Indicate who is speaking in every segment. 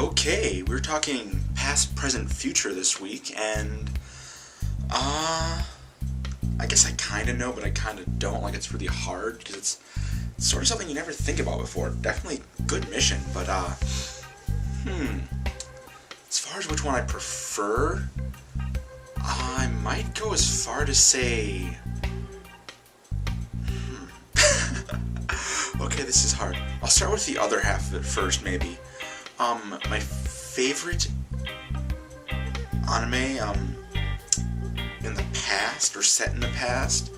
Speaker 1: Okay, we're talking past, present, future this week, and, I guess I kinda know, but I kinda don't. Like, it's really hard, because it's sort of something you never think about before. Definitely good mission, but, as far as which one I prefer, I might go as far to say, okay, this is hard. I'll start with the other half of it first, maybe. My favorite anime, in the past, or set in the past,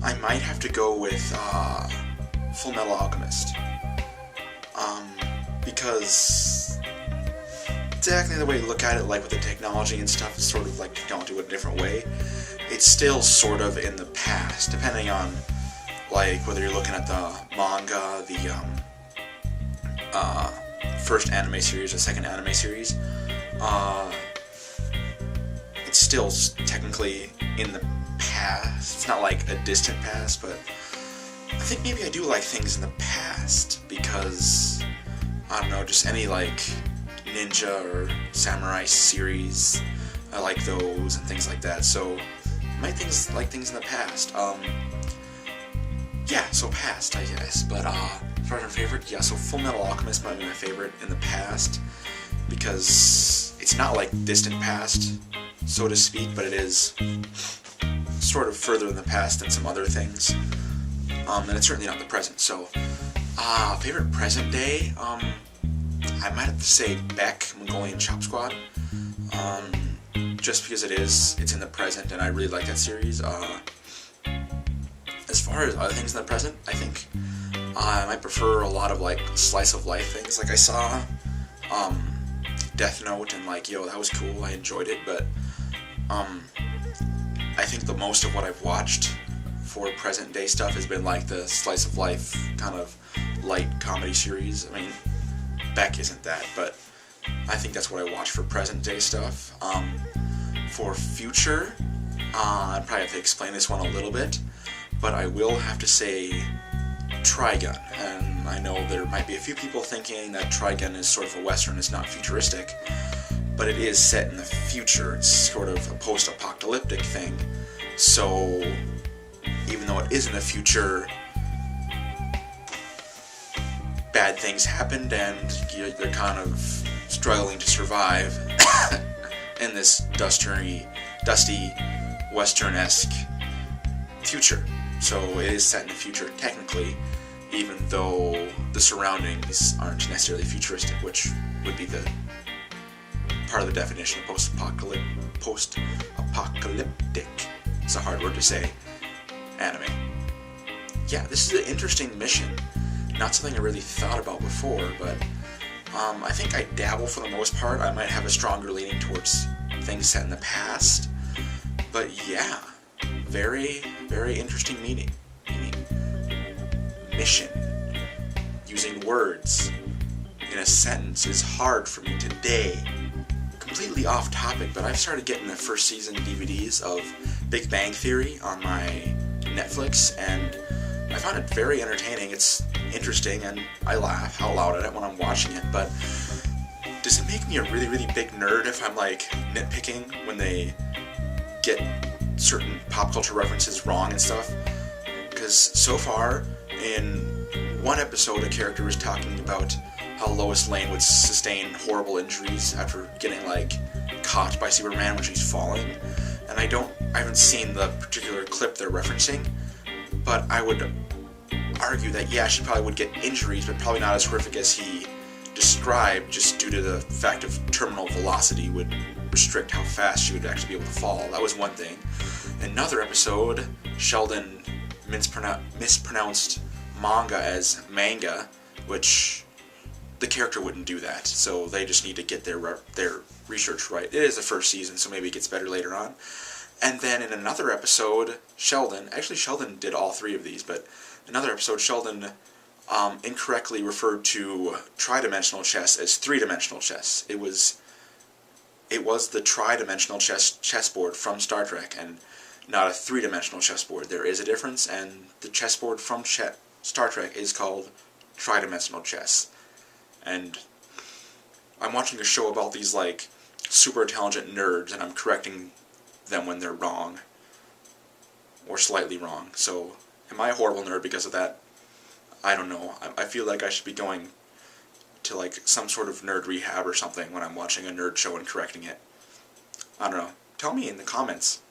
Speaker 1: I might have to go with, Full Metal Alchemist. Because exactly the way you look at it, like with the technology and stuff, is sort of like technology with a different way. It's still sort of in the past, depending on, like, whether you're looking at the manga, the, first anime series or second anime series, it's still technically in the past. It's not like a distant past, but I think maybe I do like things in the past because, I don't know, just any like ninja or samurai series, I like those and things like that. So I might like things in the past. Yeah, so past, I guess. But as far as my favorite, yeah, so Full Metal Alchemist might be my favorite in the past because it's not like distant past, so to speak, but it is sort of further in the past than some other things. And it's certainly not the present. So, favorite present day, I might have to say Beck, Mongolian Chop Squad. Just because it's in the present, and I really like that series. As far as other things in the present, I think I might prefer a lot of like slice of life things. Like I saw Death Note, and like, yo, that was cool. I enjoyed it, but I think the most of what I've watched for present day stuff has been like the slice of life kind of light comedy series. I mean, Beck isn't that, but I think that's what I watch for present day stuff. For future, I'd probably have to explain this one a little bit, but I will have to say Trigun. And I know there might be a few people thinking that Trigun is sort of a Western, it's not futuristic, but it is set in the future. It's sort of a post-apocalyptic thing. So even though it is in the future, bad things happened and they're kind of struggling to survive in this dusty, Western-esque future. So it is set in the future technically, even though the surroundings aren't necessarily futuristic, which would be the part of the definition of post-apocalyptic, it's a hard word to say, anime. Yeah, this is an interesting mission. Not something I really thought about before, but I think I dabble for the most part. I might have a stronger leaning towards things set in the past. But yeah, very, very interesting meaning. Mission. Using words in a sentence is hard for me today. Completely off topic, but I've started getting the first season DVDs of Big Bang Theory on my Netflix, and I found it very entertaining. It's interesting, and I laugh out loud at it when I'm watching it, but does it make me a really, really big nerd if I'm like nitpicking when they get certain pop culture references wrong and stuff? Because so far, in one episode, a character was talking about how Lois Lane would sustain horrible injuries after getting like caught by Superman when she's falling, and I haven't seen the particular clip they're referencing, but I would argue that yeah, she probably would get injuries, but probably not as horrific as he described, just due to the fact of terminal velocity would restrict how fast she would actually be able to fall. That was one thing. Another episode, Sheldon mispronounced manga as manga, which the character wouldn't do that, so they just need to get their research right. It is the first season, so maybe it gets better later on. And then in another episode, Sheldon did all three of these, but another episode, Sheldon incorrectly referred to tridimensional chess as three-dimensional chess. It was the tridimensional chessboard from Star Trek, and not a three-dimensional chessboard. There is a difference, and the chessboard from Star Trek is called tridimensional chess. And I'm watching a show about these, like, super intelligent nerds, and I'm correcting them when they're wrong. Or slightly wrong. So, am I a horrible nerd because of that? I don't know. I feel like I should be going to, like, some sort of nerd rehab or something when I'm watching a nerd show and correcting it. I don't know. Tell me in the comments.